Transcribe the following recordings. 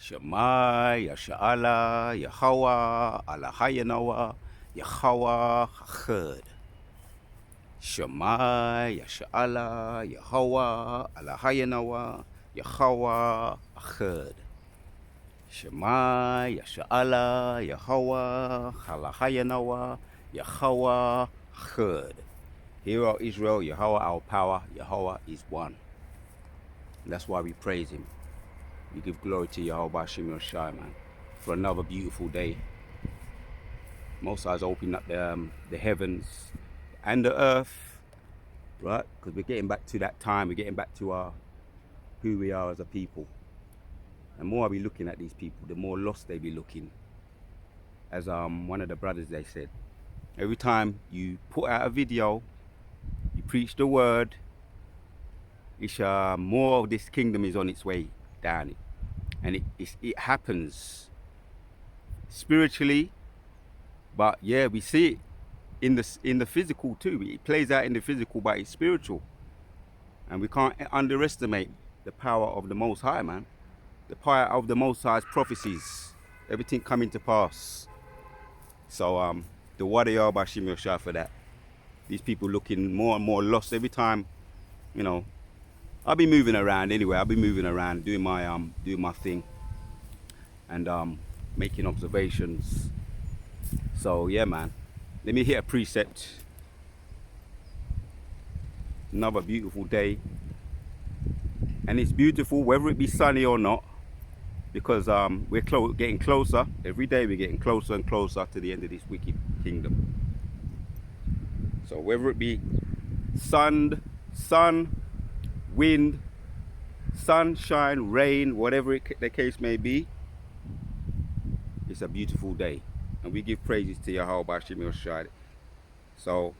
Shema, Yasha'ala, Yahweh, Alahayanawa, Yahweh, Chad. Shema, Yasha'ala, Yahweh, Alahayanawa, Yahweh, Chad. Shema, Yasha'ala, Yahweh, Alahayanawa, Yahweh, Chad. Hear, O Israel, Yahweh our power, Yahweh is one. And that's why we praise him. We give glory to Yahweh Bashim Yoshai, man, for another beautiful day. Most High's opening up the heavens and the earth, right? Because we're getting back to that time. We're getting back to who we are as a people. And more I be looking at these people, the more lost they be looking. As one of the brothers, they said, every time you put out a video, you preach the word, it's more of this kingdom is on its way down. And it happens spiritually, but yeah, we see it in the physical too. It plays out in the physical, but it's spiritual. And we can't underestimate the power of the Most High, man. The power of the Most High's prophecies, everything coming to pass. So the Wadayah Bashim Yoshai for that. These people looking more and more lost every time, you know. I'll be moving around anyway. I'll be moving around, doing my thing, and making observations. So yeah, man. Let me hit a precept. Another beautiful day, and it's beautiful whether it be sunny or not, because we're getting closer every day. We're getting closer and closer to the end of this wicked kingdom. So whether it be sun, wind, sunshine, rain, whatever the case may be, it's a beautiful day, and we give praises to Yahweh Bashim Yoshai. So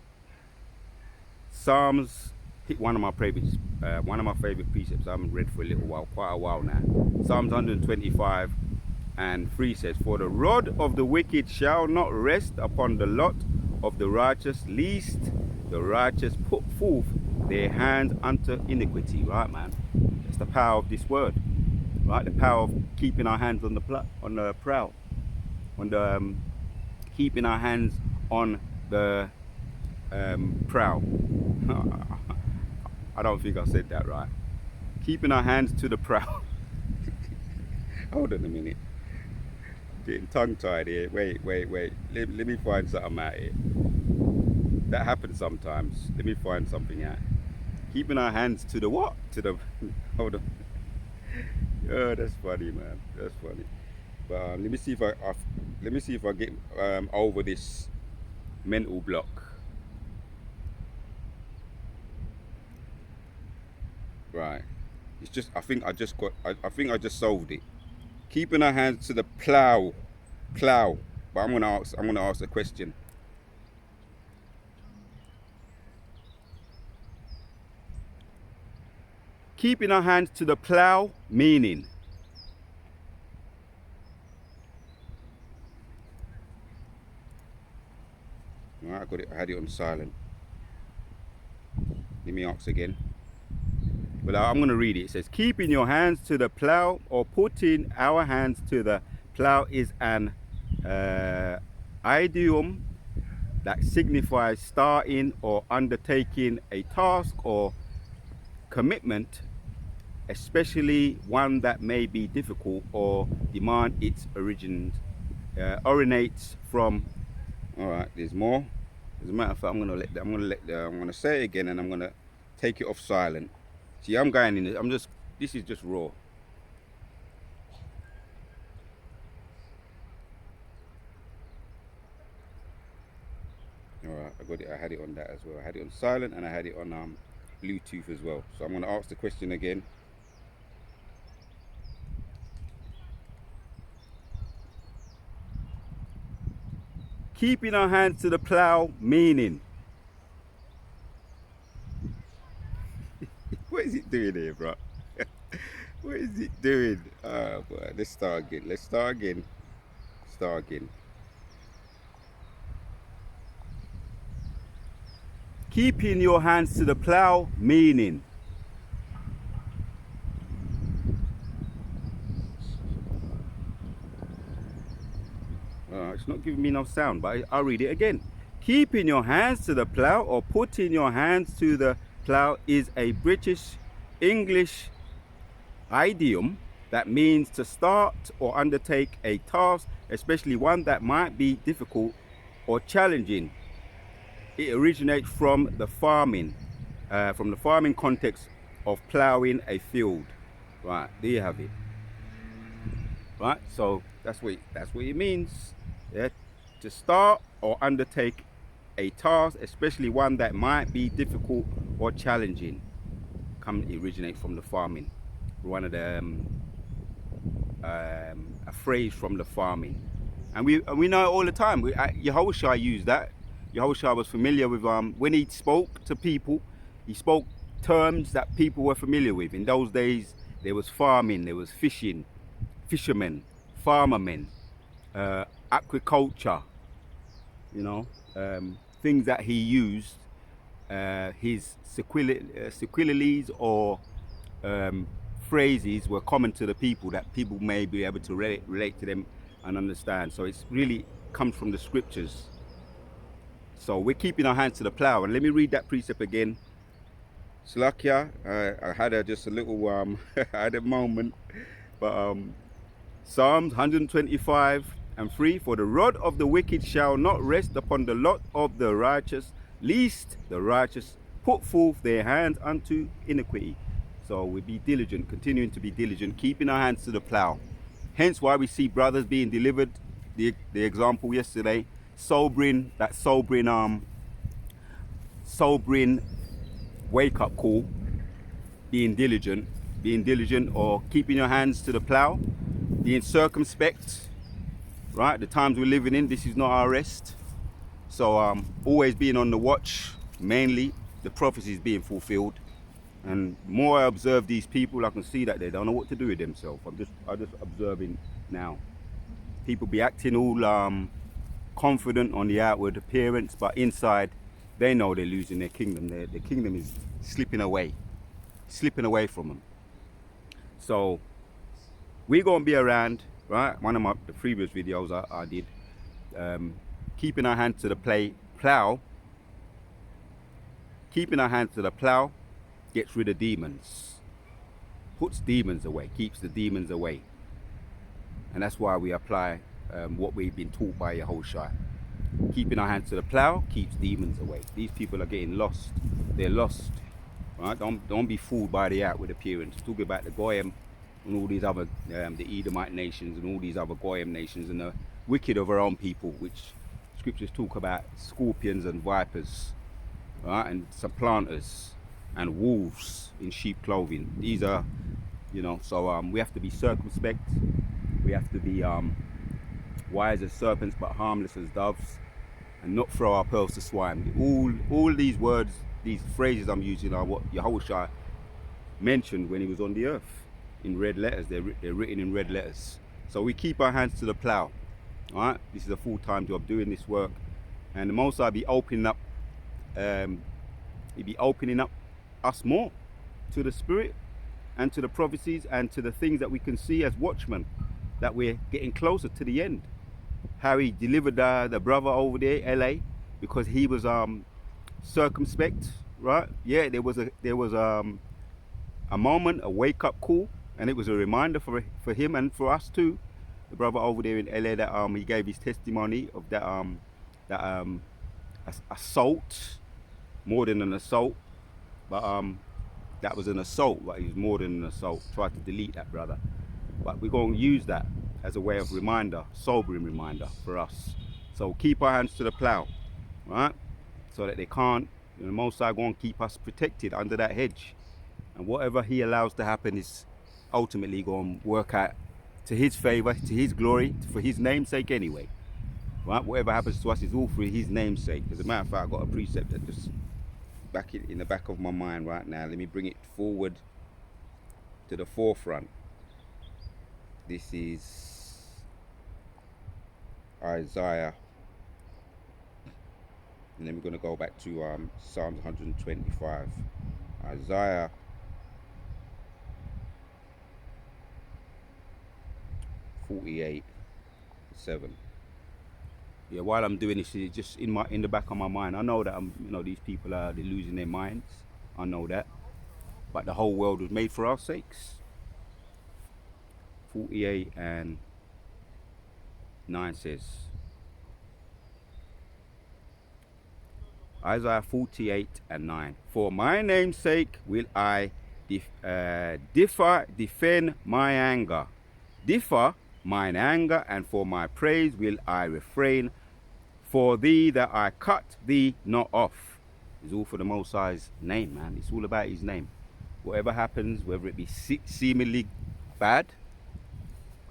Psalms, one of my favorite precepts I haven't read for a little while, quite a while now. Psalms 125 and 3 says, "For the rod of the wicked shall not rest upon the lot of the righteous, lest the righteous put forth their hands unto iniquity." Right, man. That's the power of this word, right? The power of keeping our hands on the prow, keeping our hands on the prow. I don't think I said that right. Keeping our hands to the prow. Hold on a minute. Getting tongue-tied here. Wait. Let me find something out here. That happens sometimes. Let me find something out. Keeping our hands to the what? To the... Hold on. Oh, that's funny, man. That's funny. But let me see if I get over this mental block. Right. It's just, I think I just solved it. Keeping our hands to the plow. But I'm gonna ask a question. Keeping our hands to the plow, meaning. Alright, I got it. I had it on silent. Let me ask again. But I'm going to read it. It says, keeping your hands to the plow, or putting our hands to the plow, is an idiom that signifies starting or undertaking a task or commitment, especially one that may be difficult or demand its originates from. All right, there's more. As a matter of fact, I'm gonna say it again, and I'm gonna take it off silent. See, I'm going in it. This is just raw. All right, I got it. I had it on that as well. I had it on silent, and I had it on Bluetooth as well. So I'm going to ask the question again. Keeping our hands to the plow, meaning. What is it doing here, bro? What is it doing? Oh, boy. Let's start again. Keeping your hands to the plow, meaning. It's not giving me no sound, but I'll read it again. Keeping your hands to the plow or putting your hands to the plow is a British English idiom that means to start or undertake a task, especially one that might be difficult or challenging. It originates from the farming context of plowing a field. Right, there you have it. Right, so that's what it means. Yeah, to start or undertake a task, especially one that might be difficult or challenging. It originates from the farming. One of the a phrase from the farming, and we know it all the time. Yahushua used that. Yahushua was familiar with when he spoke to people, he spoke terms that people were familiar with. In those days, there was farming, there was fishing, fishermen, farmermen, aquaculture. You know, things that he used. His sequelities or phrases were common to the people that people may be able to relate to them and understand. So it's really comes from the scriptures. So we're keeping our hands to the plow. And let me read that precept again. Slakia, I had just a little, I had a moment, but Psalms 125:3, for the rod of the wicked shall not rest upon the lot of the righteous, lest the righteous put forth their hands unto iniquity. So we be diligent, continuing to be diligent, keeping our hands to the plow. Hence why we see brothers being delivered, the example yesterday, sobering wake-up call, being diligent or keeping your hands to the plow, being circumspect, right? The times we're living in, this is not our rest. So always being on the watch, mainly the prophecies being fulfilled. And more I observe these people, I can see that they don't know what to do with themselves. I'm just observing now. People be acting all confident on the outward appearance, but inside they know they're losing their kingdom. Their kingdom is slipping away from them. So we're gonna be around, right? One of the previous videos I did, keeping our hands to the plow. Keeping our hands to the plow gets rid of demons, puts demons away, keeps the demons away. And that's why we apply what we've been taught by Yahushua. Keeping our hands to the plow keeps demons away. These people are getting lost. They're lost. Right? Don't be fooled by the outward appearance. Talk about the Goyim and all these other, the Edomite nations and all these other Goyim nations and the wicked of our own people, which scriptures talk about scorpions and vipers, right? And supplanters and wolves in sheep clothing. These are, so we have to be circumspect. We have to be wise as serpents but harmless as doves, and not throw our pearls to swine. All these words, these phrases I'm using are what Yahushua mentioned when he was on the earth in red letters. They're written in red letters. So we keep our hands to the plow. All right, this is a full-time job doing this work, and the Most High be opening up. He'd be opening up us more to the Spirit and to the prophecies and to the things that we can see as watchmen, that we're getting closer to the end. How he delivered the brother over there, LA, because he was circumspect, right? Yeah, there was a moment, a wake-up call, and it was a reminder for him and for us too. The brother over there in LA, that he gave his testimony of that assault, more than an assault, but that was an assault, but it was more than an assault. Tried to delete that, brother, but we're going to use that as a way of reminder, sobering reminder for us. So keep our hands to the plow, right? So that they can't, the Most High going to keep us protected under that hedge, and whatever he allows to happen is ultimately going to work out to his favor, to his glory, for his name's sake anyway, right? Whatever happens to us is all for his name's sake. As a matter of fact, I've got a precept that just back in the back of my mind right now. Let me bring it forward to the forefront. This is Isaiah, and then we're going to go back to Psalms 125. Isaiah 48:7. Yeah, while I'm doing this, it's just in the back of my mind. I know that these people they're losing their minds. I know that, but the whole world was made for our sakes. 48 and 9 says, Isaiah 48 and 9. For my name's sake will I defend my anger. Differ mine anger, and for my praise will I refrain. For thee that I cut thee not off. It's all for the Most High's name, man. It's all about his name. Whatever happens, whether it be seemingly bad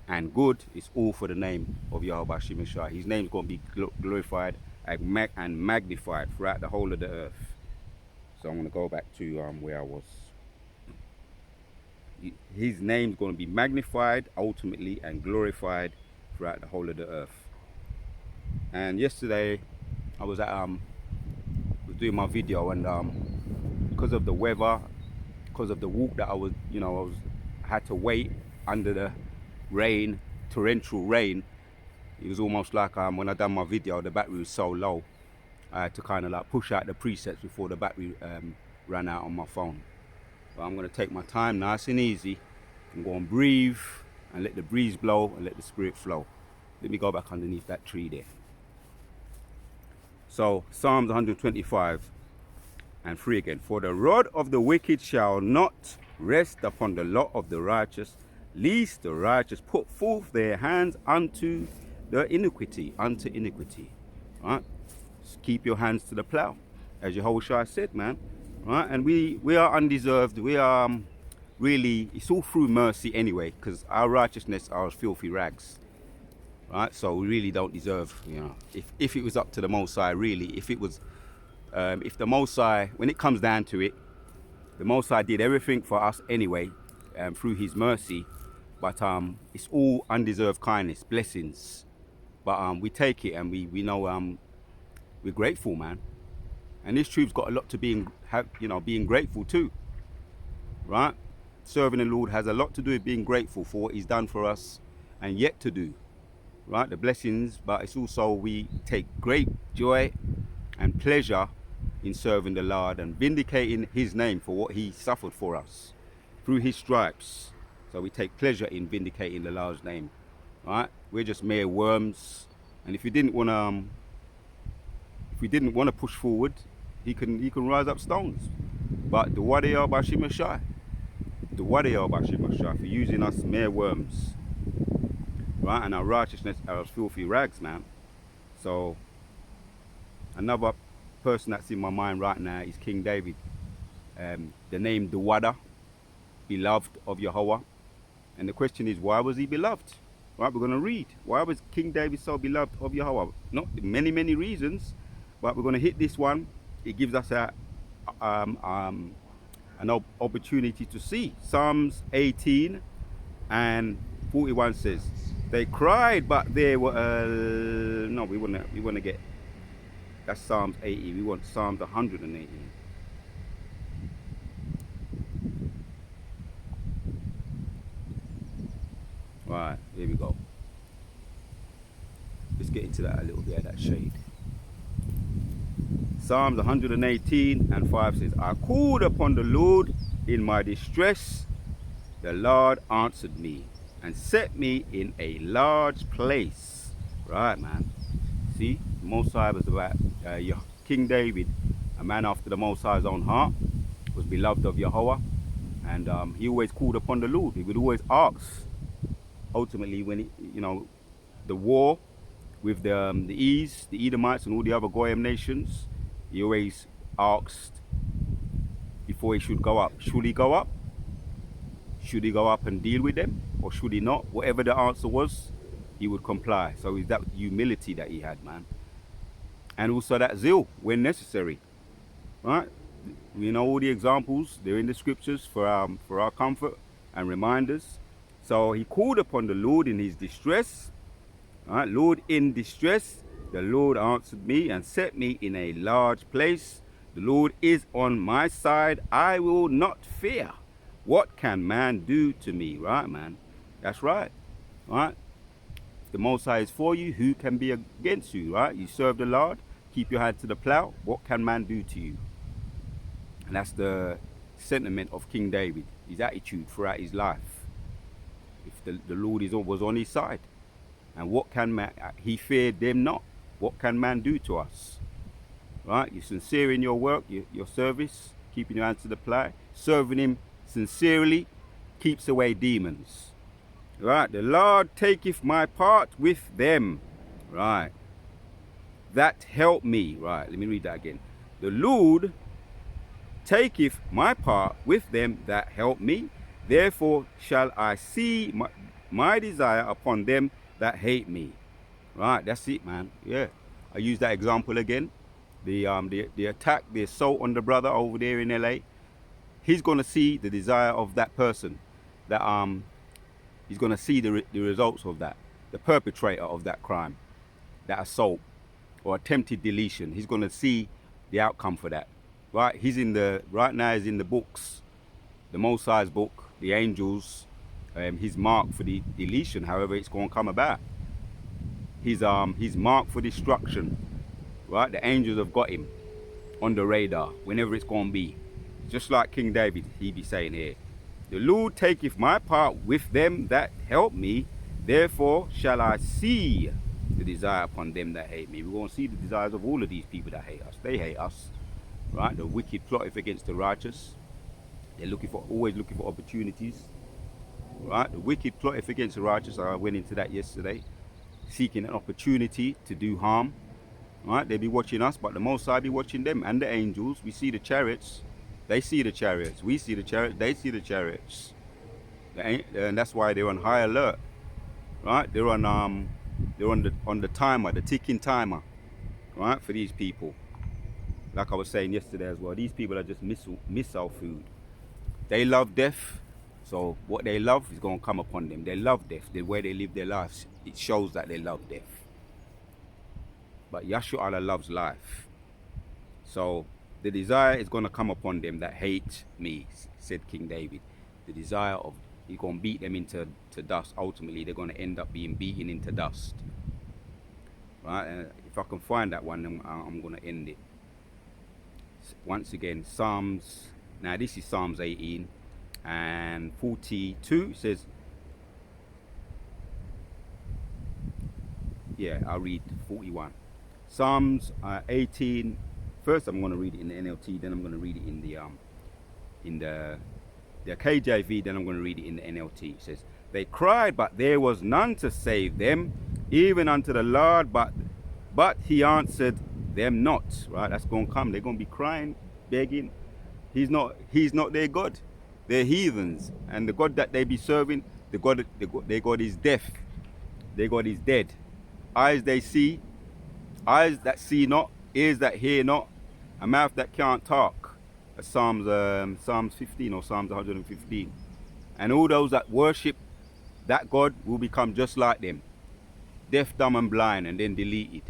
and good, it's all for the name of Yahweh Shemeshai. His name's going to be glorified and magnified throughout the whole of the earth. So I'm going to go back to where I was. His name's going to be magnified ultimately and glorified throughout the whole of the earth. And yesterday I was doing my video, and because of the weather, because of the walk that I had to wait under the rain, torrential rain. It was almost like when I done my video, the battery was so low, I had to kind of like push out the presets before the battery ran out on my phone. But I'm going to take my time nice and easy and go and breathe and let the breeze blow and let the spirit flow. Let me go back underneath that tree there. So Psalms 125 and 3 again. For the rod of the wicked shall not rest upon the lot of the righteous, lest the righteous put forth their hands unto the iniquity, right? Just keep your hands to the plow, as Yehoshua said, man, right? And we are undeserved. We are really, it's all through mercy anyway, because our righteousness are as filthy rags, right? So we really don't deserve, if it was up to the Most High, really, if the Most High, when it comes down to it, the Most High did everything for us anyway, through his mercy, but it's all undeserved kindness, blessings. But we take it, and we know we're grateful, man. And this truth's got a lot to being grateful too, right? Serving the Lord has a lot to do with being grateful for what he's done for us and yet to do, right? The blessings, but it's also we take great joy and pleasure in serving the Lord and vindicating his name for what he suffered for us through his stripes. So we take pleasure in vindicating the Lord's name, right? We're just mere worms, and if we didn't want to push forward, he can rise up stones. But the Wadiyah Bashimashai, for using us mere worms, right? And our righteousness are as filthy rags, man. So another person that's in my mind right now is King David. The name Dawada, beloved of Yahweh. And the question is, why was he beloved? Right, we're going to read. Why was King David so beloved of Yahweh? Not many, many reasons, but we're going to hit this one. It gives us an opportunity to see. Psalms 18 and 41 says, they cried, but they were... no, we want to get... That's Psalms 80. We want Psalms 118. Right, here we go. Let's get into that a little bit of that shade. Psalms 118 and 5 says, I called upon the Lord in my distress. The Lord answered me and set me in a large place. Right, man. See, the Most High was about King David, a man after the Most High's own heart, was beloved of Yahweh, and he always called upon the Lord. He would always ask. Ultimately, when the war with the Edomites and all the other Goyim nations, he always asked before he should go up. Should he go up? Should he go up and deal with them, or should he not? Whatever the answer was, he would comply. So it's that humility that he had, man, and also that zeal when necessary, right? We know all the examples; they're in the scriptures for our comfort and reminders. So he called upon the Lord in his distress. Right? Lord, in distress, the Lord answered me and set me in a large place. The Lord is on my side. I will not fear. What can man do to me? Right, man? That's right. Right? If the Most High is for you, who can be against you, right? You serve the Lord, keep your hand to the plow. What can man do to you? And that's the sentiment of King David, his attitude throughout his life. If the Lord was on his side, and what can man, he feared them not. What can man do to us? Right? You're sincere in your work, your service, keeping your hands to the plow, serving him sincerely, keeps away demons. Right? The Lord taketh my part with them. Right? That help me. Right? Let me read that again. The Lord taketh my part with them that help me. Therefore shall I see my desire upon them that hate me. Right? That's it, man. Yeah. I use that example again. The attack, the assault on the brother over there in LA. He's gonna see the desire of that person. That he's gonna see the results of that. The perpetrator of that crime, that assault or attempted deletion. He's gonna see the outcome for that. Right? Right now he's in the books, the Most High's book, the angels. He's marked for the deletion. However, it's gonna come about. He's marked for destruction. Right? The angels have got him on the radar whenever it's gonna be. Just like King David, he be saying here, the Lord taketh my part with them that help me, therefore shall I see the desire upon them that hate me. We're going to see the desires of all of these people that hate us. They hate us, right? The wicked plotteth against the righteous. They're always looking for opportunities, right? The wicked plotteth against the righteous. I went into that yesterday, seeking an opportunity to do harm, right? They be watching us, but the Most High be watching them, and the angels. We see the chariots. They see the chariots. We see the chariots. They see the chariots. And that's why they're on high alert, right? They're on the timer, the ticking timer, right? For these people, like I was saying yesterday as well, these people are just missile food. They love death, so what they love is going to come upon them. They love death. The way they live their lives, it shows that they love death. But Yahshua Allah loves life, so the desire is going to come upon them that hate me, said King David. The desire of, he's going to beat them into dust. Ultimately, they're going to end up being beaten into dust. Right? And if I can find that one, I'm going to end it. Once again, Psalms. Now, this is Psalms 18 and 42. It says, yeah, I'll read 41. Psalms 18. First, I'm going to read it in the NLT, then I'm going to read it in the KJV, then I'm going to read it in the NLT. It says, they cried, but there was none to save them, even unto the Lord, but he answered them not. Right? That's going to come. They're going to be crying, begging. He's not their God. They're heathens, and the God that they be serving, their God is deaf. Their God is dead. Eyes they see, eyes that see not, ears that hear not, a mouth that can't talk. Psalms 15 or Psalms 115. And all those that worship that God will become just like them, deaf, dumb, and blind, and then deleted.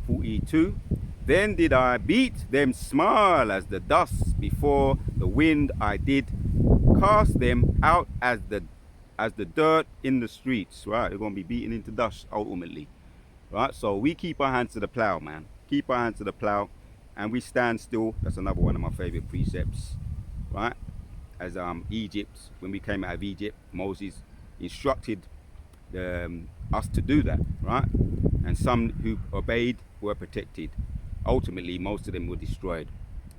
42. Then did I beat them small as the dust before the wind. I did cast them out as the dirt in the streets. Right? They're going to be beaten into dust ultimately. Right? So we keep our hands to the plow, man. Keep our hands to the plow, and we stand still. That's another one of my favorite precepts. Right? As Egypt, when we came out of Egypt, Moses instructed us to do that. Right? And some who obeyed were protected. Ultimately, most of them were destroyed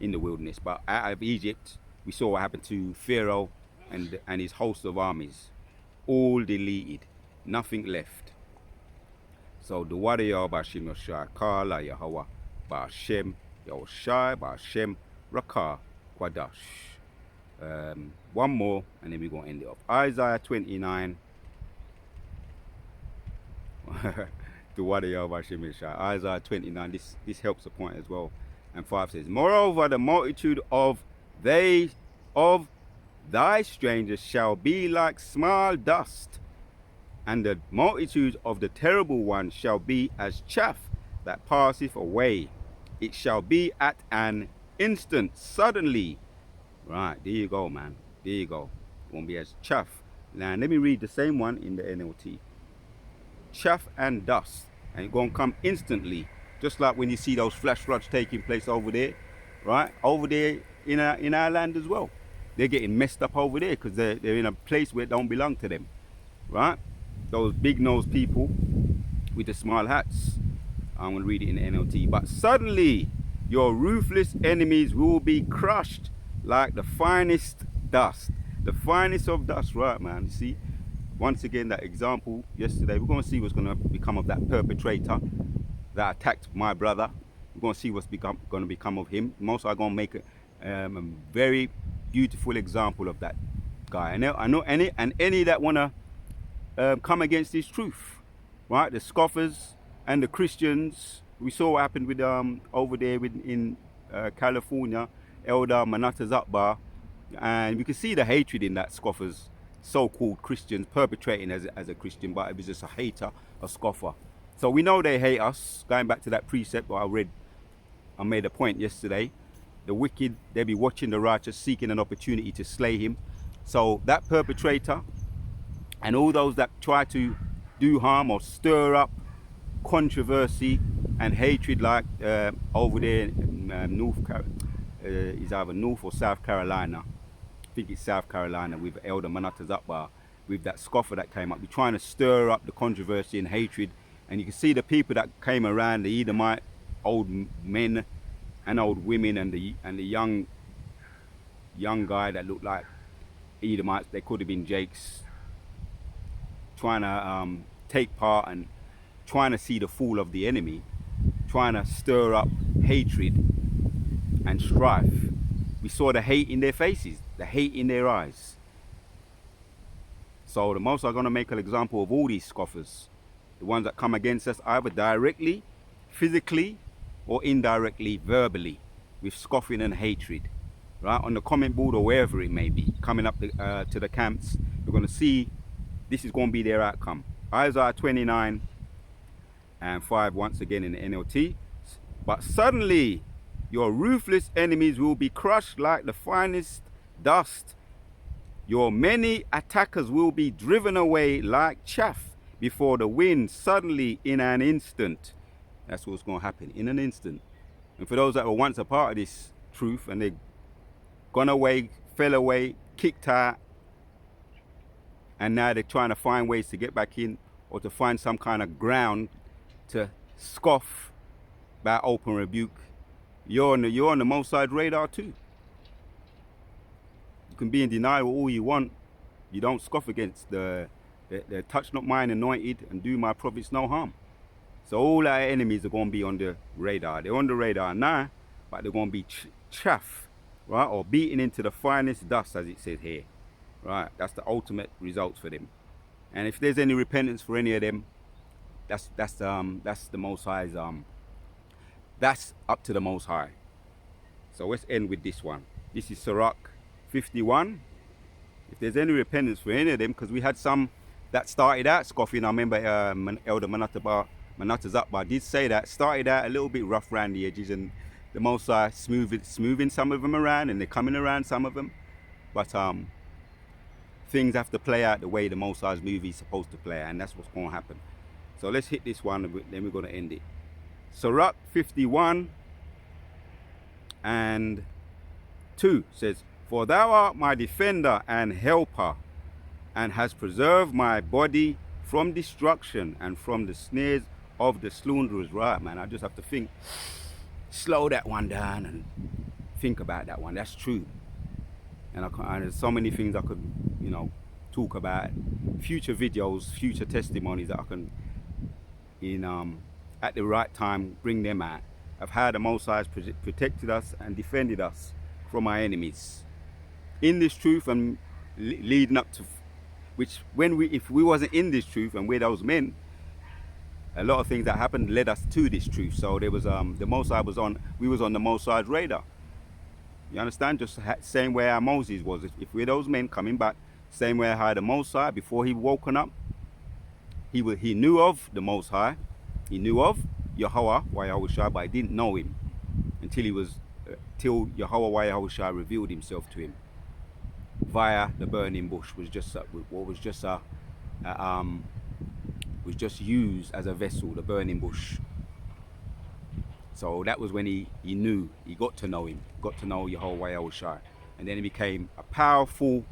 in the wilderness. But out of Egypt, we saw what happened to Pharaoh and his host of armies. All deleted. Nothing left. So the word of Yahweh B'Shem Yoshai, Kala Yahweh B'Shem Yoshai B'Shem Rakah Kwadash. One more, and then we're going to end it off. Isaiah 29. The word of Yahweh B'Shem Yoshai. Isaiah 29. This helps the point as well. And 5 says, moreover, the multitude of thy strangers shall be like small dust, and the multitude of the terrible one shall be as chaff that passeth away. It shall be at an instant, suddenly. Right, there you go, man. There you go. It won't be as chaff. Now, let me read the same one in the NLT. chaff and dust, and it's going to come instantly, just like when you see those flash floods taking place over there, right? Over there in our land as well. They're getting messed up over there because they're in a place where it don't belong to them, right? Those big-nosed people with the small hats. I'm going to read it in the NLT. But suddenly your ruthless enemies will be crushed like the finest dust. The finest of dust, right, man? You see, once again, that example yesterday, we're going to see what's going to become of that perpetrator that attacked my brother. We're going to see what's going to become of him. Most are going to make a very beautiful example of that guy. I know any that want to come against this truth, right? The scoffers and the Christians. We saw what happened with over there in California, Elder Manasseh Akbar, and we can see the hatred in that scoffers, so-called Christians perpetrating as a Christian, but it was just a hater, a scoffer. So we know they hate us. Going back to that precept that I made a point yesterday. The wicked, they be watching the righteous, seeking an opportunity to slay him. So that perpetrator and all those that try to do harm or stir up controversy and hatred, like over there in is either North or South Carolina. I think it's South Carolina, with Elder Manasseh Akbar, with that scoffer that came up. We're trying to stir up the controversy and hatred, and you can see the people that came around, the Edomite, old men and old women, and the young guy that looked like Edomites. They could have been Jakes, trying to take part and trying to see the fall of the enemy, trying to stir up hatred and strife. We saw the hate in their faces, the hate in their eyes. So the Most are going to make an example of all these scoffers, the ones that come against us either directly, physically, or indirectly, verbally, with scoffing and hatred, right? On the comment board or wherever it may be, coming up to the camps, we're going to see this is going to be their outcome. Isaiah 29 and 5, once again in the NLT. But suddenly your ruthless enemies will be crushed like the finest dust. Your many attackers will be driven away like chaff before the wind, suddenly, in an instant. That's what's going to happen, in an instant. And for those that were once a part of this truth and they've gone away, fell away, kicked out, and now they're trying to find ways to get back in, or to find some kind of ground to scoff by open rebuke, you're on the Mossad radar too. You can be in denial all you want. You don't scoff against the touch not mine anointed and do my prophets no harm. So all our enemies are going to be on the radar. They're on the radar now, but they're going to be chaff, right? Or beaten into the finest dust, as it says here, right? That's the ultimate results for them. And if there's any repentance for any of them, that's the Most High's. That's up to the Most High. So let's end with this one. This is Sirach 51. If there's any repentance for any of them, because we had some that started out scoffing. I remember Elder Manasseh Akbar did say that, started out a little bit rough around the edges, and the Most High smoothing some of them around, and they're coming around some of them. But things have to play out the way the Most High's movie is supposed to play out, and that's what's going to happen. So let's hit this one, then we're going to end it. Sirach 51 and 2 says, For thou art my defender and helper, and hast preserved my body from destruction and from the snares of the slanderers. Right, man, I just have to slow that one down and think about that one. That's true. And there's so many things I could, talk about. Future videos, future testimonies that I can, at the right time, bring them out of how the Most High has protected us and defended us from our enemies. In this truth and leading up to, which if we wasn't in this truth and we're those men, a lot of things that happened led us to this truth. So there was the Most High we was on the Most High's radar. You understand? Just same way our Moses was. If we're those men coming back, same way how the Most High, before he woken up, he knew of the Most High, he knew of Yahweh, but he didn't know him till Yahweh revealed himself to him via the burning bush. Was just was just used as a vessel, the burning bush. So that was when he knew, he got to know him, got to know Yahweh Yahushua. And then he became a powerful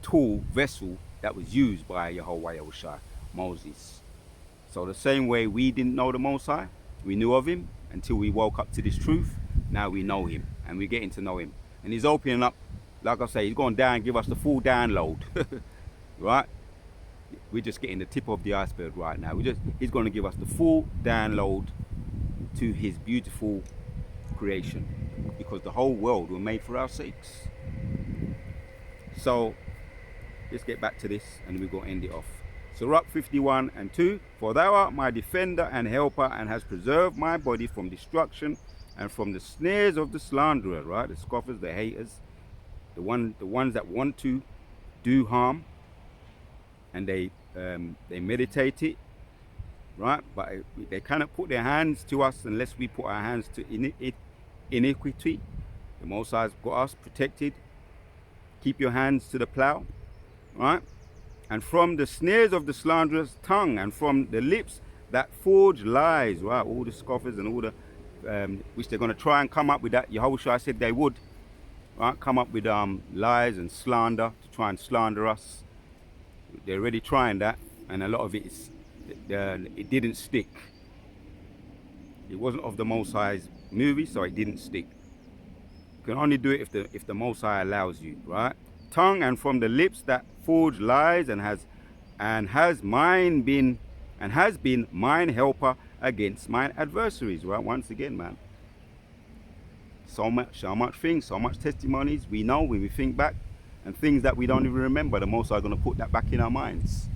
tool, vessel that was used by Yahweh Yahushua, Moses. So the same way we didn't know the Most High, we knew of him until we woke up to this truth. Now we know him and we're getting to know him. And he's opening up, like I say, he's going down and give us the full download, right? We're just getting the tip of the iceberg right now. He's going to give us the full download to his beautiful creation, because the whole world was made for our sakes. So let's get back to this and we're going to end it off. Sirach 51:2, for thou art my defender and helper, and hast preserved my body from destruction and from the snares of the slanderer, right? The scoffers, the haters, the ones that want to do harm, and they meditate it, right? But they cannot put their hands to us unless we put our hands to iniquity. The Most High's got us protected. Keep your hands to the plow, right? And from the snares of the slanderer's tongue, and from the lips that forge lies, right? All the scoffers and all the which they're going to try and come up with that. Yahushua said they would, right? Come up with lies and slander to try and slander us. They're already trying that, and a lot of it didn't stick. It wasn't of the Most High's movie, so it didn't stick. You can only do it if the Most High allows you, right? Tongue, and from the lips that forge lies, and has been mine helper against mine adversaries, right? Once again, man. So much things, so much testimonies we know when we think back, and things that we don't even remember. The Most High are going to put that back in our minds.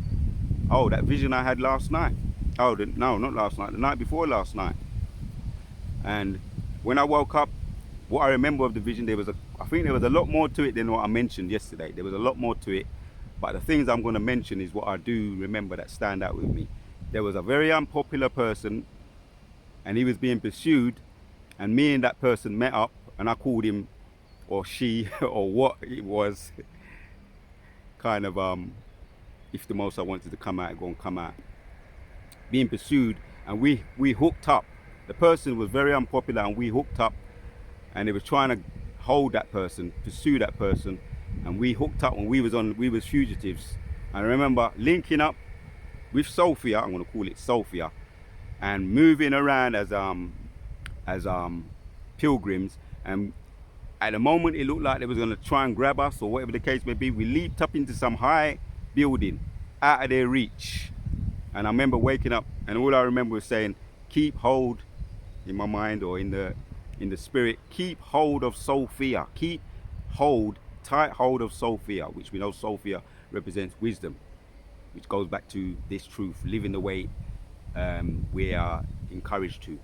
Oh, that vision I had last night. Oh, no, not last night. The night before last night. And when I woke up, what I remember of the vision, I think there was a lot more to it than what I mentioned yesterday. There was a lot more to it. But the things I'm going to mention is what I do remember that stand out with me. There was a very unpopular person, and he was being pursued, and me and that person met up, and I called him, or she, or what it was, kind of, if the Most I wanted to come out, go and come out. Being pursued, and we hooked up. The person was very unpopular, and we hooked up, and they were trying to hold that person, pursue that person, and we hooked up when we was fugitives. I remember linking up with Sophia, I'm going to call it Sophia, and moving around as pilgrims. And at the moment it looked like they was going to try and grab us, or whatever the case may be, we leaped up into some high building out of their reach. And I remember waking up, and all I remember was saying, keep hold, in my mind or in the spirit, keep hold of Sophia, tight hold of Sophia, which we know Sophia represents wisdom, which goes back to this truth, living the way we are encouraged to.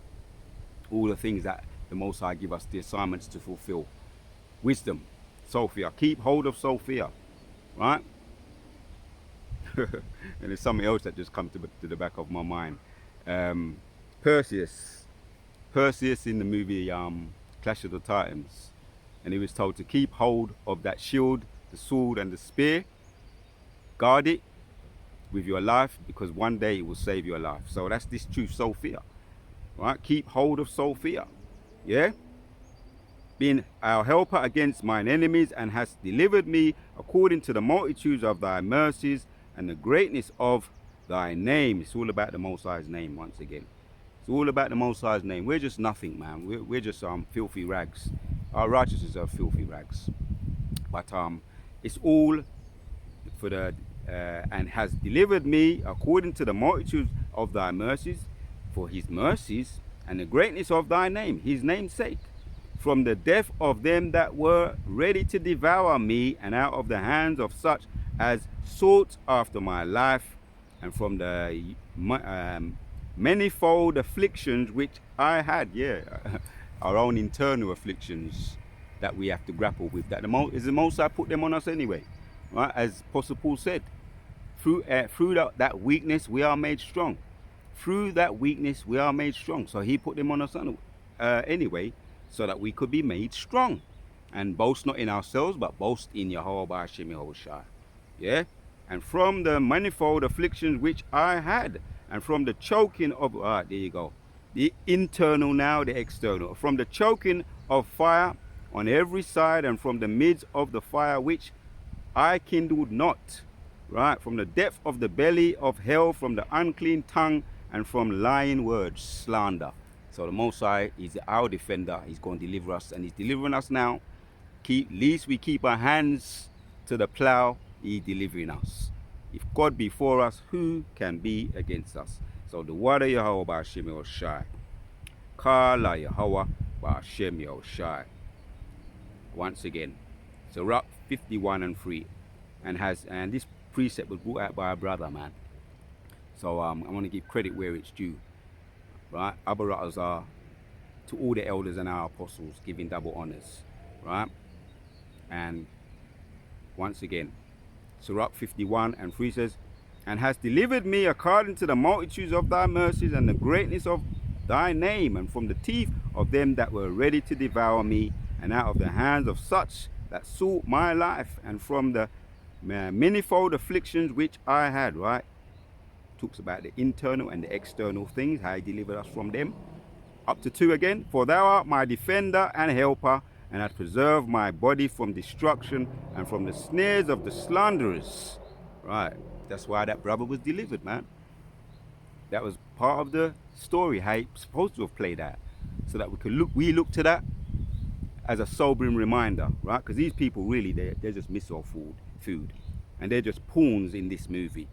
All the things that the Most High give us the assignments to fulfill. Wisdom, Sophia, keep hold of Sophia, right? And there's something else that just comes to the back of my mind. Perseus in the movie Clash of the Titans, and he was told to keep hold of that shield, the sword and the spear. Guard it with your life, because one day it will save your life. So that's this truth, Sophia, right? Keep hold of Sophia, yeah? Being our helper against mine enemies, and hast delivered me according to the multitudes of thy mercies and the greatness of thy name. It's all about the Most High's name once again. It's all about the Most High's name. We're just nothing, man. We're just filthy rags. Our righteousness are filthy rags. But it's all for the and has delivered me according to the multitude of thy mercies, for his mercies and the greatness of thy name, his name's sake, from the death of them that were ready to devour me, and out of the hands of such as sought after my life, and from the manifold afflictions which I had, our own internal afflictions that we have to grapple with, that the Most High put them on us anyway, right? As Apostle Paul said, through that weakness we are made strong. Through that weakness we are made strong. So he put them on us anyway, so that we could be made strong, and boast not in ourselves, but boast in Yahweh B'Hashem Yahushua. Yeah. and from the manifold afflictions which I had, and from the choking of, there you go, the internal now, the external, from the choking of fire on every side, and from the midst of the fire which I kindled not, right, from the depth of the belly of hell, from the unclean tongue, and from lying words, slander. So the Most High is our defender. He's going to deliver us, and he's delivering us now. Least we keep our hands to the plow, he's delivering us. If God be for us, who can be against us? So the word of Yahweh Ba'ashem Yahushai. Kala Yahweh Ba'ashem Yahushai. Once again, Sirach 51 and 3. And this precept was brought out by a brother, man. So I want to give credit where it's due. Right? Abaratahs are to all the elders and our apostles, giving double honors. Right? And once again, Sirach 51 and 3 says, and has delivered me according to the multitudes of thy mercies and the greatness of thy name, and from the teeth of them that were ready to devour me, and out of the hands of such that sought my life, and from the manifold afflictions which I had. Right? Talks about the internal and the external things, how he delivered us from them. Up to 2 again. For thou art my defender and helper, and hast preserved my body from destruction and from the snares of the slanderers. Right. That's why that brother was delivered, man. That was part of the story, how it's supposed to have played out. So that we look to that as a sobering reminder, right? Because these people really, they're just missile food. And they're just pawns in this movie.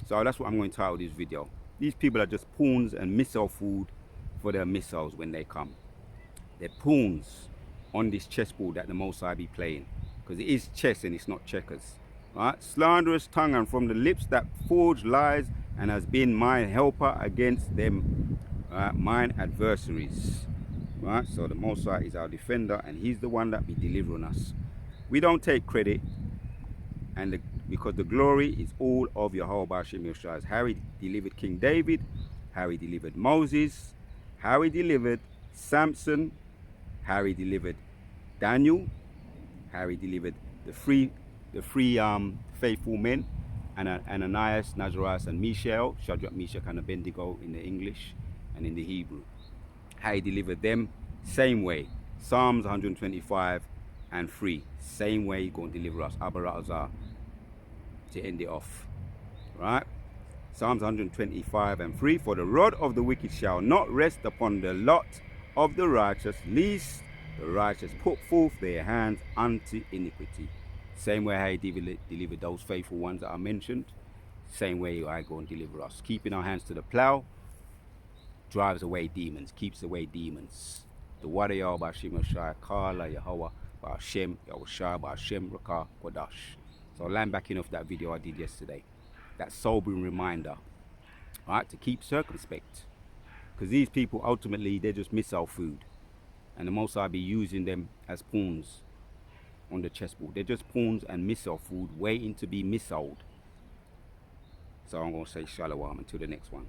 So that's what I'm going to title this video. These people are just pawns and missile food for their missiles when they come. They're pawns on this chessboard that the Most High be playing. Because it is chess and it's not checkers. Right? Slanderous tongue, and from the lips that forge lies, and has been my helper against them, mine adversaries. Right? So the Most High is our defender, and he's the one that be delivering us. We don't take credit, and because the glory is all of Yahweh Ba'ashem Yahushai. How he delivered King David, how he delivered Moses, how he delivered Samson, how he delivered Daniel, how he delivered the three faithful men, Ananias, Nazarias, and Mishael, Shadrach, Meshach, and Abednego in the English and in the Hebrew. How he delivered them, same way. Psalms 125 and 3, same way he's going to deliver us. Abaratahs to end it off. Right? Psalms 125 and 3, for the rod of the wicked shall not rest upon the lot of the righteous, lest the righteous put forth their hands unto iniquity. Same way how he delivered those faithful ones that I mentioned, same way I go and deliver us. Keeping our hands to the plow drives away demons, keeps away demons. The word of Yahweh Ba'ashem Yahushai, Kala Yahweh Ba'ashem Yahushai Ba'ashem Rakah Kodash. So I'll land back in off that video I did yesterday. That sobering reminder, right, to keep circumspect. Because these people, ultimately, they're just missile food. And the Most High be using them as pawns on the chessboard. They're just pawns and missile food waiting to be missiled. So I'm going to say shalom until the next one.